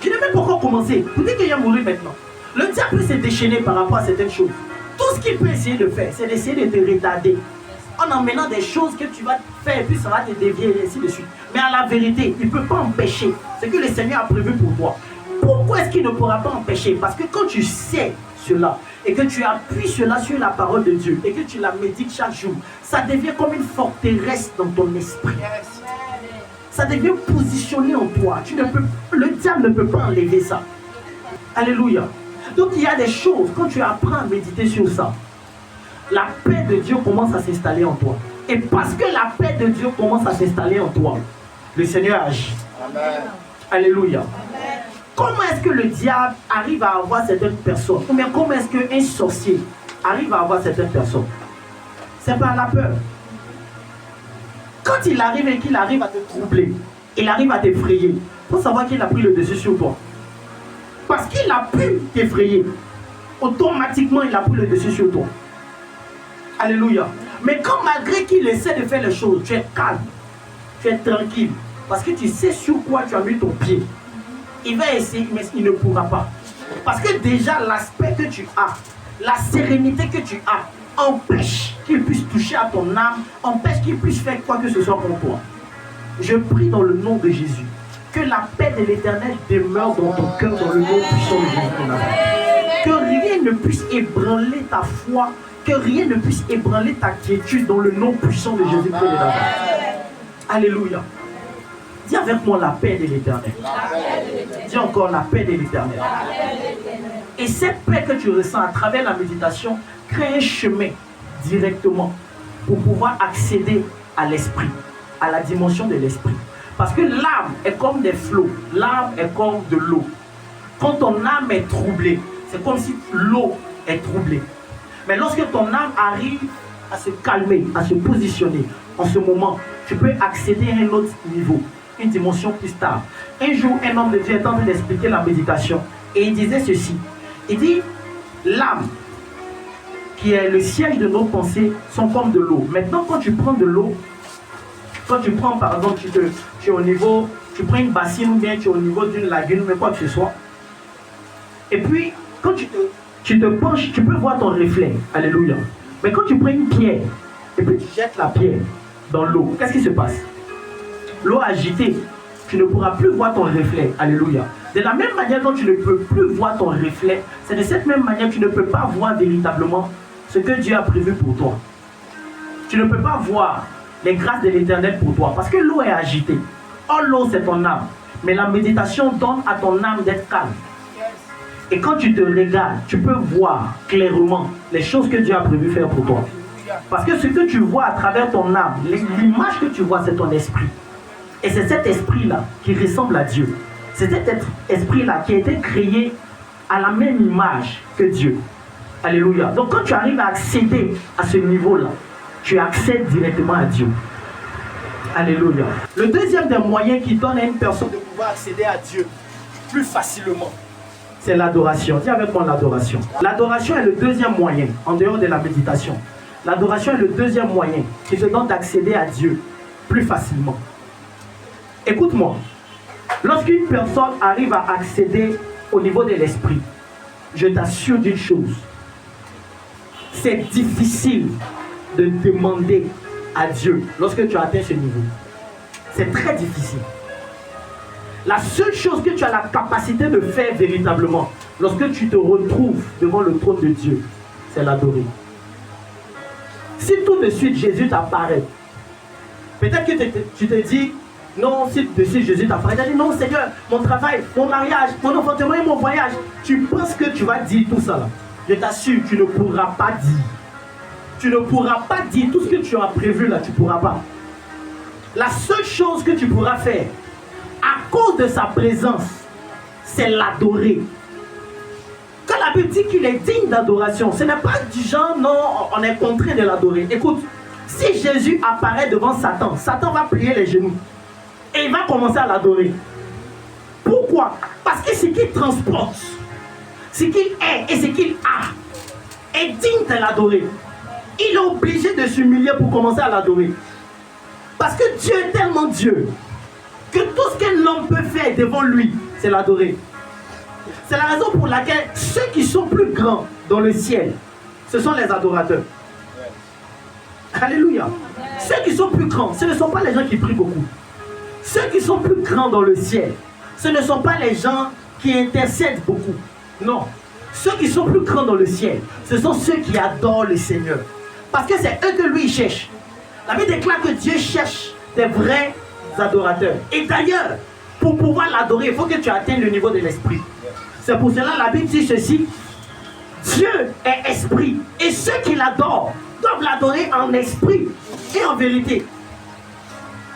je n'ai même pas encore commencé pour dire qu'il a mouru maintenant. Le diable peut se déchaîner par rapport à certaines choses. Tout ce qu'il peut essayer de faire, c'est d'essayer de te retarder. En emmenant des choses que tu vas faire et puis ça va te dévier et ainsi de suite. Mais à la vérité, il ne peut pas empêcher ce que le Seigneur a prévu pour toi. Pourquoi est-ce qu'il ne pourra pas empêcher? Parce que quand tu sais cela et que tu appuies cela sur la parole de Dieu et que tu la médites chaque jour, ça devient comme une forteresse dans ton esprit. Ça devient positionné en toi. Le diable ne peut pas enlever ça. Alléluia. Donc il y a des choses, quand tu apprends à méditer sur ça, la paix de Dieu commence à s'installer en toi. Et parce que la paix de Dieu commence à s'installer en toi, le Seigneur agit. Amen. Alléluia. Amen. Comment est-ce que le diable arrive à avoir certaines personnes? Ou bien comment est-ce qu'un sorcier arrive à avoir certaines personnes? C'est par la peur. Quand il arrive et qu'il arrive à te troubler, il arrive à t'effrayer, il faut savoir qu'il a pris le dessus sur toi. Parce qu'il a pu t'effrayer, automatiquement il a pris le dessus sur toi. Alléluia. Mais quand malgré qu'il essaie de faire les choses, tu es calme, tu es tranquille, parce que tu sais sur quoi tu as mis ton pied. Il va essayer, mais il ne pourra pas. Parce que déjà l'aspect que tu as, la sérénité que tu as, empêche qu'il puisse toucher à ton âme, empêche qu'il puisse faire quoi que ce soit pour toi. Je prie dans le nom de Jésus, que la paix de l'Éternel demeure dans ton cœur dans le nom puissant de Jésus. Que rien ne puisse ébranler ta foi, que rien ne puisse ébranler ta quiétude dans le nom puissant de Jésus-Christ de Nazareth. Alléluia. Dis avec moi la paix de l'Éternel. Dis encore la paix de l'Éternel. Et cette paix que tu ressens à travers la méditation crée un chemin directement pour pouvoir accéder à l'esprit, à la dimension de l'esprit. Parce que l'âme est comme des flots, l'âme est comme de l'eau. Quand ton âme est troublée, c'est comme si l'eau est troublée. Mais lorsque ton âme arrive à se calmer, à se positionner, en ce moment, tu peux accéder à un autre niveau, une dimension plus stable. Un jour, un homme de Dieu est en train d'expliquer la méditation et il disait ceci. Il dit, l'âme, qui est le siège de nos pensées, sont comme de l'eau. Maintenant, quand tu prends de l'eau, quand tu prends par exemple, tu es au niveau, tu prends une bassine ou bien tu es au niveau d'une lagune, mais quoi que ce soit. Et puis, quand tu te penches, tu peux voir ton reflet. Alléluia. Mais quand tu prends une pierre, et puis tu jettes la pierre dans l'eau, qu'est-ce qui se passe? L'eau agitée, tu ne pourras plus voir ton reflet. Alléluia. De la même manière dont tu ne peux plus voir ton reflet, c'est de cette même manière que tu ne peux pas voir véritablement ce que Dieu a prévu pour toi. Tu ne peux pas voir les grâces de l'Éternel pour toi, parce que l'eau est agitée. Or, l'eau, c'est ton âme. Mais la méditation donne à ton âme d'être calme. Et quand tu te regardes, tu peux voir clairement les choses que Dieu a prévu faire pour toi. Parce que ce que tu vois à travers ton âme, l'image que tu vois, c'est ton esprit. Et c'est cet esprit-là qui ressemble à Dieu. C'est cet esprit-là qui a été créé à la même image que Dieu. Alléluia. Donc quand tu arrives à accéder à ce niveau-là, tu accèdes directement à Dieu. Alléluia. Le deuxième des moyens qui donne à une personne de pouvoir accéder à Dieu plus facilement, c'est l'adoration. Dis avec moi l'adoration. L'adoration est le deuxième moyen, en dehors de la méditation. L'adoration est le deuxième moyen qui te donne d'accéder à Dieu plus facilement. Écoute-moi. Lorsqu'une personne arrive à accéder au niveau de l'esprit, je t'assure d'une chose. C'est difficile de demander à Dieu lorsque tu atteins ce niveau. C'est très difficile. La seule chose que tu as la capacité de faire véritablement lorsque tu te retrouves devant le trône de Dieu, c'est l'adorer. Si tout de suite Jésus t'apparaît, peut-être que tu te dis, non, si tout de suite Jésus t'apparaît, tu dis, non Seigneur, mon travail, mon mariage, mon enfantement et mon voyage, tu penses que tu vas dire tout ça là. Je t'assure, tu ne pourras pas dire. Tu ne pourras pas dire tout ce que tu as prévu là, tu ne pourras pas. La seule chose que tu pourras faire, à cause de sa présence, c'est l'adorer. Quand la Bible dit qu'il est digne d'adoration, ce n'est pas du genre, non, on est contraint de l'adorer. Écoute, si Jésus apparaît devant Satan, Satan va plier les genoux. Et il va commencer à l'adorer. Pourquoi? Parce que ce qu'il transporte, ce qu'il est et ce qu'il a, est digne de l'adorer. Il est obligé de s'humilier pour commencer à l'adorer. Parce que Dieu est tellement Dieu que tout ce qu'un homme peut faire devant lui, c'est l'adorer. C'est la raison pour laquelle ceux qui sont plus grands dans le ciel, ce sont les adorateurs. Alléluia. Ceux qui sont plus grands, ce ne sont pas les gens qui prient beaucoup. Ceux qui sont plus grands dans le ciel, ce ne sont pas les gens qui intercèdent beaucoup. Non. Ceux qui sont plus grands dans le ciel, ce sont ceux qui adorent le Seigneur. Parce que c'est eux que lui cherche. La Bible déclare que Dieu cherche des vrais adorateurs. Et d'ailleurs, pour pouvoir l'adorer, il faut que tu atteignes le niveau de l'esprit. C'est pour cela que la Bible dit ceci. Dieu est esprit. Et ceux qui l'adorent doivent l'adorer en esprit et en vérité.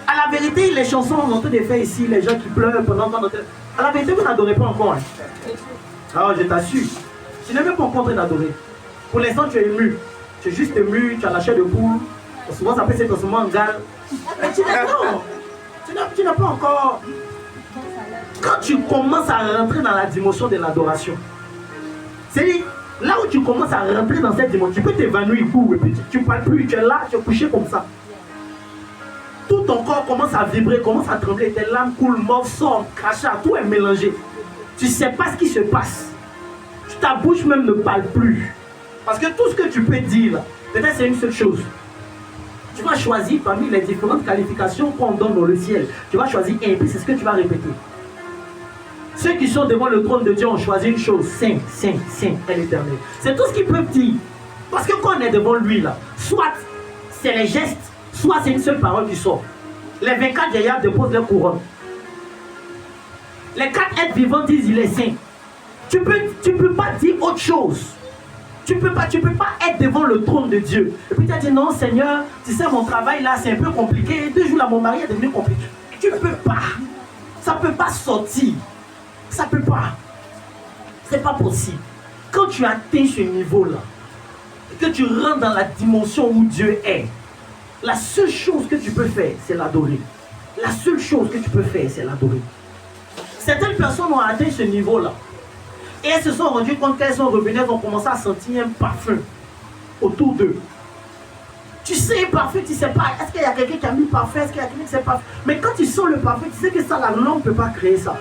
À la vérité, les chansons qu'on entend faire ici, les gens qui pleurent pendant qu'on entend. À la vérité, vous n'adorez pas encore. Alors je t'assure, tu n'es même pas encore en train d'adorer. Pour l'instant, tu es ému. Tu es juste ému, tu as la chair de poule. Souvent, ça peut se transformer en gale. Mais tu n'as pas encore. Quand tu commences à rentrer dans la dimension de l'adoration, c'est-à-dire, là où tu commences à rentrer dans cette dimension, tu peux t'évanouir, et puis tu ne parles plus, tu es là, tu es couché comme ça. Tout ton corps commence à vibrer, commence à trembler, tes larmes coulent, morts sortent, crachats, tout est mélangé. Tu ne sais pas ce qui se passe. Ta bouche même ne parle plus. Parce que tout ce que tu peux dire, peut-être c'est une seule chose. Tu vas choisir parmi les différentes qualifications qu'on donne dans le ciel. Tu vas choisir un, et puis c'est ce que tu vas répéter. Ceux qui sont devant le trône de Dieu ont choisi une chose. Saint, Saint, Saint est l'Éternel. C'est tout ce qu'ils peuvent dire. Parce que quand on est devant lui là, soit c'est les gestes, soit c'est une seule parole qui sort. Les 24 vieillards déposent leur couronne. Les 4 êtres vivants disent il est saint. Tu peux pas dire autre chose. Tu peux pas être devant le trône de Dieu. Et puis tu as dit non Seigneur, tu sais mon travail là c'est un peu compliqué. 2 jours là mon mari est devenu compliqué. Tu ne peux pas. Ça ne peut pas sortir. Ça ne peut pas. C'est pas possible. Quand tu atteins ce niveau là, que tu rentres dans la dimension où Dieu est, la seule chose que tu peux faire c'est l'adorer. La seule chose que tu peux faire c'est l'adorer. Certaines personnes ont atteint ce niveau là. Et elles se sont rendues compte qu'elles sont revenues, elles ont commencé à sentir un parfum autour d'eux. Tu sais un parfum, tu ne sais pas, est-ce qu'il y a quelqu'un qui a mis le parfum, est-ce qu'il y a quelqu'un qui sait pas. Mais quand tu sens le parfum, tu sais que ça, la langue ne peut pas créer ça.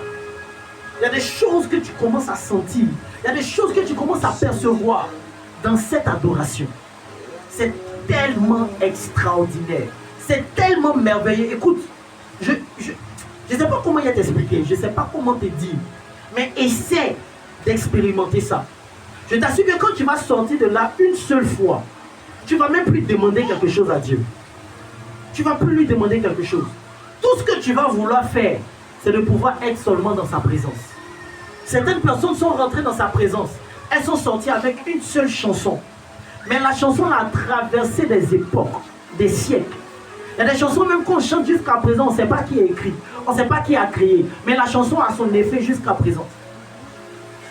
Il y a des choses que tu commences à sentir, il y a des choses que tu commences à percevoir dans cette adoration. C'est tellement extraordinaire, c'est tellement merveilleux. Écoute, je ne sais pas comment y t'expliquer, je ne sais pas comment te dire, mais essaie d'expérimenter ça. Je t'assure que quand tu vas sortir de là une seule fois, tu ne vas même plus demander quelque chose à Dieu. Tu ne vas plus lui demander quelque chose. Tout ce que tu vas vouloir faire, c'est de pouvoir être seulement dans sa présence. Certaines personnes sont rentrées dans sa présence. Elles sont sorties avec une seule chanson. Mais la chanson a traversé des époques, des siècles. Il y a des chansons même qu'on chante jusqu'à présent, on ne sait pas qui a écrit, on ne sait pas qui a créé. Mais la chanson a son effet jusqu'à présent.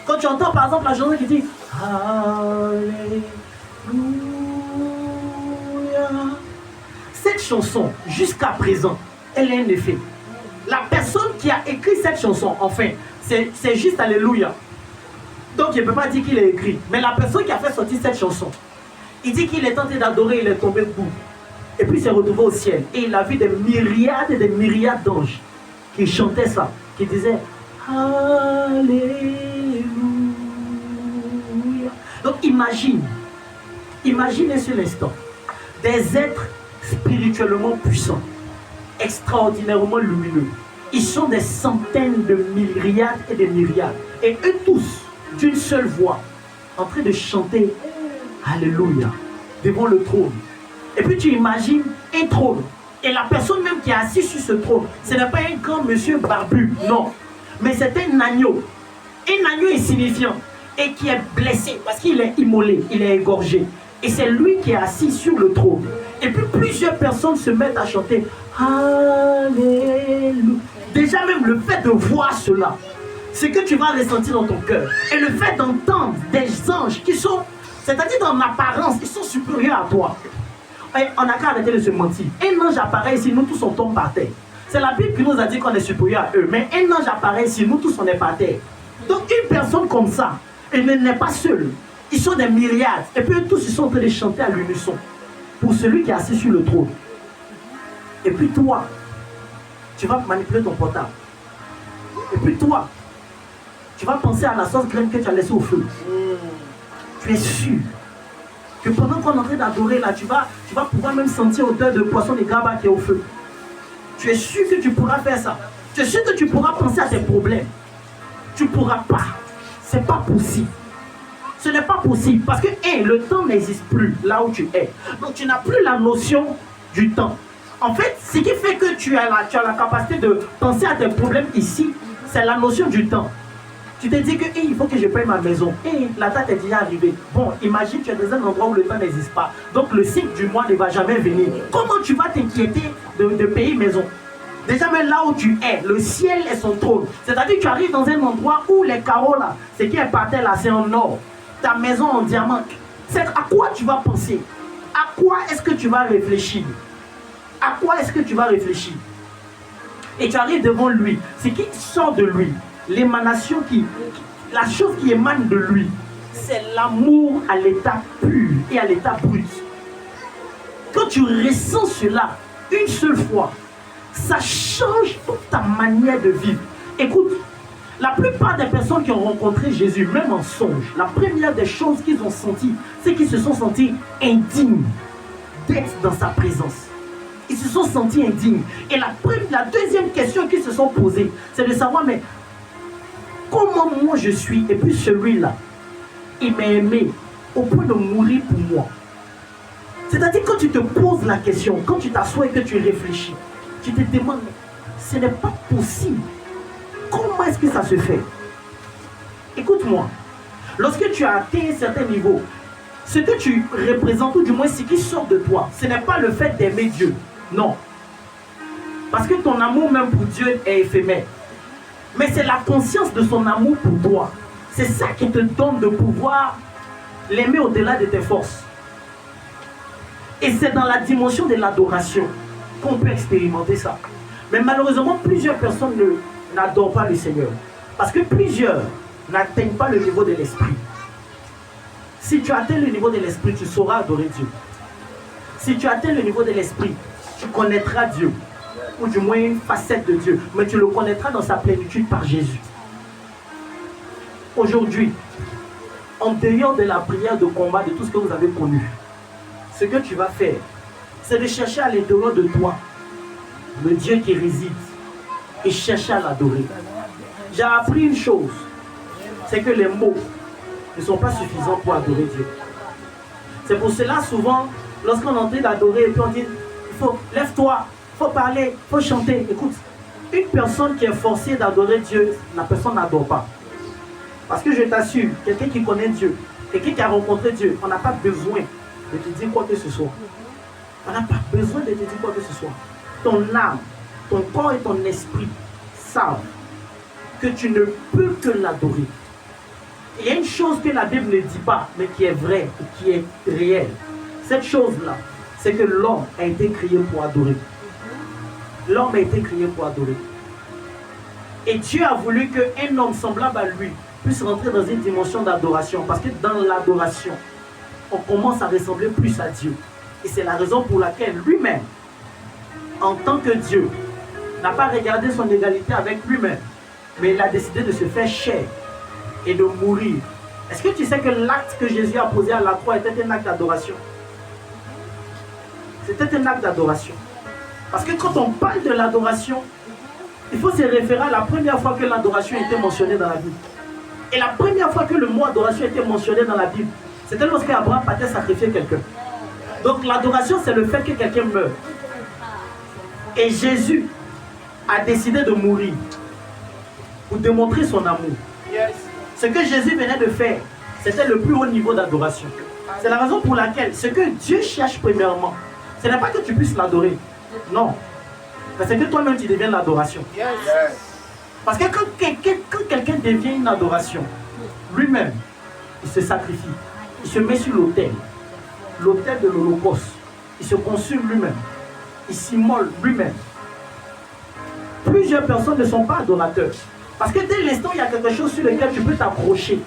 Quand tu entends par exemple la chanson qui dit Alléluia, cette chanson, jusqu'à présent, elle a un effet. La personne qui a écrit cette chanson, enfin, c'est juste Alléluia. Donc il ne peut pas dire qu'il a écrit. Mais la personne qui a fait sortir cette chanson, il dit qu'il est tenté d'adorer, il est tombé debout. Et puis il s'est retrouvé au ciel. Et il a vu des myriades et des myriades d'anges qui chantaient ça, qui disaient Alléluia. Donc imaginez sur l'instant, des êtres spirituellement puissants, extraordinairement lumineux. Ils sont des centaines de myriades et de myriades. Et eux tous, d'une seule voix, en train de chanter Alléluia devant le trône. Et puis tu imagines un trône. Et la personne même qui est assise sur ce trône, ce n'est pas un grand monsieur barbu, non. Mais c'est un agneau. Un agneau insignifiant et qui est blessé parce qu'il est immolé, il est égorgé. Et c'est lui qui est assis sur le trône. Et puis plusieurs personnes se mettent à chanter Alléluia. Déjà même le fait de voir cela, c'est que tu vas ressentir dans ton cœur. Et le fait d'entendre des anges qui sont, c'est-à-dire dans l'apparence, ils sont supérieurs à toi. Et on n'a qu'à arrêter de se mentir. Un ange apparaît ici, nous tous on tombe par terre. C'est la Bible qui nous a dit qu'on est supérieur à eux. Mais un ange apparaît ici, nous tous on est par terre. Donc une personne comme ça, elle n'est pas seule. Ils sont des myriades. Et puis eux tous ils sont en train de chanter à l'unisson pour celui qui est assis sur le trône. Et puis toi, tu vas manipuler ton portable. Et puis toi, tu vas penser à la sauce graine que tu as laissée au feu. Tu es sûr que pendant qu'on est en train d'adorer là, tu vas pouvoir même sentir l'odeur de poisson de gaba qui est au feu. Tu es sûr que tu pourras faire ça. Tu es sûr que tu pourras penser à tes problèmes. Tu ne pourras pas. Ce n'est pas possible. Ce n'est pas possible parce que le temps n'existe plus là où tu es. Donc tu n'as plus la notion du temps. En fait, ce qui fait que tu as la capacité de penser à tes problèmes ici, c'est la notion du temps. Tu te dis que il faut que je paye ma maison. La date est déjà arrivée. Bon, imagine tu es dans un endroit où le temps n'existe pas. Donc le cycle du mois ne va jamais venir. Comment tu vas t'inquiéter de payer maison? Déjà même là où tu es, le ciel est son trône. C'est-à-dire que tu arrives dans un endroit où les carreaux là, ce qui est par terre là, c'est en or. Ta maison en diamant. C'est à quoi tu vas penser? À quoi est-ce que tu vas réfléchir? À quoi est-ce que tu vas réfléchir? Et tu arrives devant lui. Ce qui sort de lui, l'émanation la chose qui émane de lui, c'est l'amour à l'état pur et à l'état brut. Quand tu ressens cela une seule fois, ça change toute ta manière de vivre. Écoute, la plupart des personnes qui ont rencontré Jésus, même en songe, la première des choses qu'ils ont senti, c'est qu'ils se sont sentis indignes d'être dans sa présence. Ils se sont sentis indignes. Et la deuxième question qu'ils se sont posées, c'est de savoir, mais comment moi je suis, et puis celui-là, il m'a aimé au point de mourir pour moi. C'est-à-dire quand tu te poses la question, quand tu t'assois et que tu réfléchis, tu te demandes, mais ce n'est pas possible. Comment est-ce que ça se fait? Écoute-moi, lorsque tu as atteint un certain niveau, ce que tu représentes, ou du moins ce qui sort de toi, ce n'est pas le fait d'aimer Dieu. Non. Parce que ton amour même pour Dieu est éphémère. Mais c'est la conscience de son amour pour toi. C'est ça qui te donne de pouvoir l'aimer au-delà de tes forces. Et c'est dans la dimension de l'adoration qu'on peut expérimenter ça. Mais malheureusement, plusieurs personnes n'adorent pas le Seigneur. Parce que plusieurs n'atteignent pas le niveau de l'esprit. Si tu atteins le niveau de l'esprit, tu sauras adorer Dieu. Si tu atteins le niveau de l'esprit, tu connaîtras Dieu. Ou du moins une facette de Dieu. Mais tu le connaîtras dans sa plénitude par Jésus. Aujourd'hui, en dehors de la prière de combat, de tout ce que vous avez connu, ce que tu vas faire, c'est de chercher à l'intérieur de toi le Dieu qui réside et chercher à l'adorer. J'ai appris une chose, c'est que les mots ne sont pas suffisants pour adorer Dieu. C'est pour cela souvent, lorsqu'on est en train d'adorer et puis on dit, il faut, lève-toi, il faut parler, il faut chanter. Écoute, une personne qui est forcée d'adorer Dieu, la personne n'adore pas. Parce que je t'assure, quelqu'un qui connaît Dieu, quelqu'un qui a rencontré Dieu, on n'a pas besoin de te dire quoi que ce soit. On n'a pas besoin de te dire quoi que ce soit. Ton âme, ton corps et ton esprit savent que tu ne peux que l'adorer. Il y a une chose que la Bible ne dit pas, mais qui est vraie et qui est réelle. Cette chose-là, c'est que l'homme a été créé pour adorer. L'homme a été créé pour adorer. Et Dieu a voulu qu'un homme semblable à lui puisse rentrer dans une dimension d'adoration. Parce que dans l'adoration, on commence à ressembler plus à Dieu. Et c'est la raison pour laquelle lui-même, en tant que Dieu, n'a pas regardé son égalité avec lui-même, mais il a décidé de se faire chair et de mourir. Est-ce que tu sais que l'acte que Jésus a posé à la croix était un acte d'adoration? C'était un acte d'adoration. Parce que quand on parle de l'adoration, il faut se référer à la première fois que l'adoration était mentionnée dans la Bible. Et la première fois que le mot adoration était mentionné dans la Bible, c'était lorsque Abraham partait sacrifier quelqu'un. Donc l'adoration, c'est le fait que quelqu'un meure. Et Jésus a décidé de mourir pour démontrer son amour. Ce que Jésus venait de faire, c'était le plus haut niveau d'adoration. C'est la raison pour laquelle ce que Dieu cherche premièrement, ce n'est pas que tu puisses l'adorer. Non. Mais c'est que toi-même tu deviens l'adoration. Parce que quand quelqu'un devient une adoration, lui-même, il se sacrifie. Il se met sur l'autel de l'Holocauste. Il se consume lui-même. Il s'immole lui-même. Plusieurs personnes ne sont pas adorateurs. Parce que dès l'instant, il y a quelque chose sur lequel tu peux t'accrocher.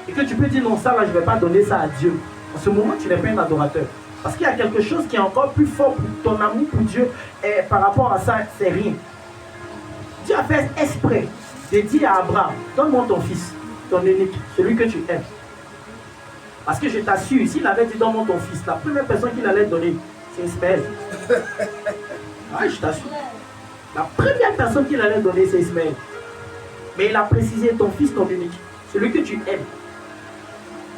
Et que tu peux dire non, ça là, je ne vais pas donner ça à Dieu. En ce moment, tu n'es pas un adorateur. Parce qu'il y a quelque chose qui est encore plus fort pour ton amour pour Dieu. Et par rapport à ça, c'est rien. Dieu a fait exprès de dire à Abraham, donne-moi ton fils, ton unique, celui que tu aimes. Parce que je t'assure, s'il avait dit donne-moi ton fils, la première personne qu'il allait donner, c'est Ismaël. Ah, je t'assure. La première personne qu'il allait donner, c'est Ismaël. Mais il a précisé ton fils, ton unique, celui que tu aimes.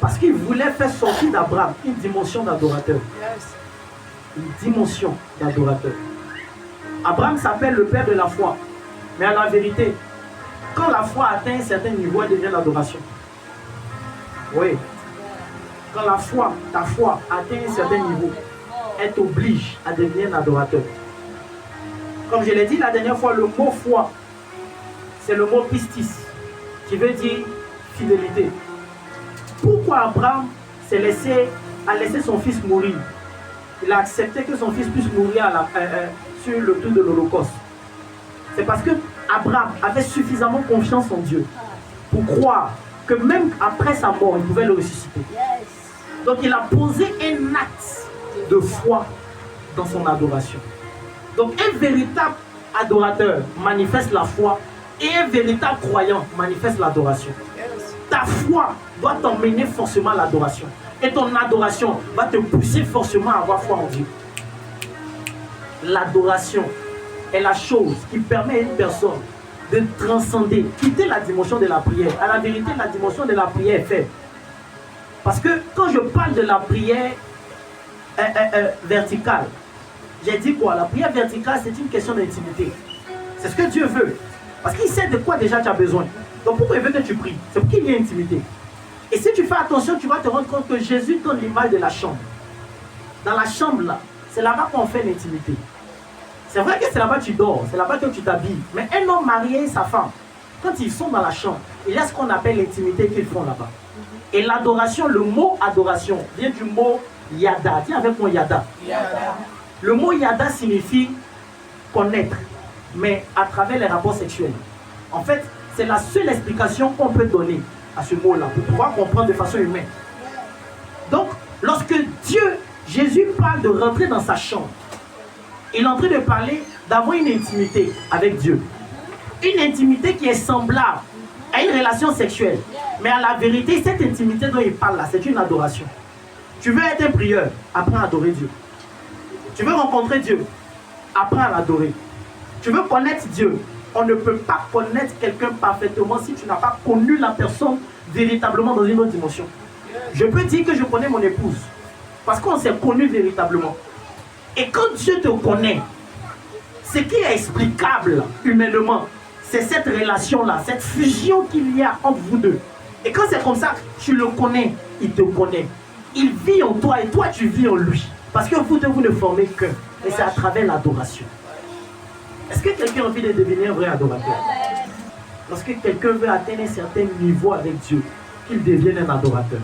Parce qu'il voulait faire sortir d'Abraham une dimension d'adorateur. Une dimension d'adorateur. Abraham s'appelle le père de la foi. Mais à la vérité, quand la foi atteint un certain niveau, elle devient l'adoration. Oui. Quand la foi, ta foi atteint un certain niveau, elle t'oblige à devenir un adorateur. Comme je l'ai dit la dernière fois, le mot foi, c'est le mot pistis, qui veut dire fidélité. Pourquoi Abraham a laissé son fils mourir? Il a accepté que son fils puisse mourir sur le tour de l'Holocauste. C'est parce que Abraham avait suffisamment confiance en Dieu pour croire que même après sa mort, il pouvait le ressusciter. Donc il a posé un acte de foi dans son adoration. Donc un véritable adorateur manifeste la foi et un véritable croyant manifeste l'adoration. Ta foi doit t'emmener forcément à l'adoration. Et ton adoration va te pousser forcément à avoir foi en Dieu. L'adoration est la chose qui permet à une personne de transcender, quitter la dimension de la prière. À la vérité, la dimension de la prière est faible. Parce que quand je parle de la prière verticale, j'ai dit quoi? La prière verticale, c'est une question d'intimité. C'est ce que Dieu veut. Parce qu'il sait de quoi déjà tu as besoin. Donc pourquoi il veut que tu pries? C'est pour qu'il y ait intimité. Et si tu fais attention, tu vas te rendre compte que Jésus donne l'image de la chambre. Dans la chambre là, c'est là-bas qu'on fait l'intimité. C'est vrai que c'est là-bas que tu dors, c'est là-bas que tu t'habilles. Mais un homme marié et sa femme, quand ils sont dans la chambre, il y a ce qu'on appelle l'intimité qu'ils font là-bas. Et l'adoration, le mot adoration vient du mot yada. Tiens avec moi yada. Le mot yada signifie connaître, mais à travers les rapports sexuels. En fait, c'est la seule explication qu'on peut donner à ce mot-là pour pouvoir comprendre de façon humaine. Donc, lorsque Jésus parle de rentrer dans sa chambre, il est en train de parler d'avoir une intimité avec Dieu. Une intimité qui est semblable à une relation sexuelle. Mais à la vérité, cette intimité dont il parle là, c'est une adoration. Tu veux être un prieur, apprends à adorer Dieu. Tu veux rencontrer Dieu, apprends à l'adorer. Tu veux connaître Dieu. On ne peut pas connaître quelqu'un parfaitement si tu n'as pas connu la personne véritablement dans une autre dimension. Je peux dire que je connais mon épouse parce qu'on s'est connu véritablement. Et quand Dieu te connaît, ce qui est explicable humainement, c'est cette relation-là, cette fusion qu'il y a entre vous deux. Et quand c'est comme ça, tu le connais, il te connaît. Il vit en toi et toi tu vis en lui. Parce que vous deux, vous ne formez qu'un. Et c'est à travers l'adoration. Est-ce que quelqu'un a envie de devenir un vrai adorateur? Lorsque quelqu'un veut atteindre un certain niveau avec Dieu, qu'il devienne un adorateur.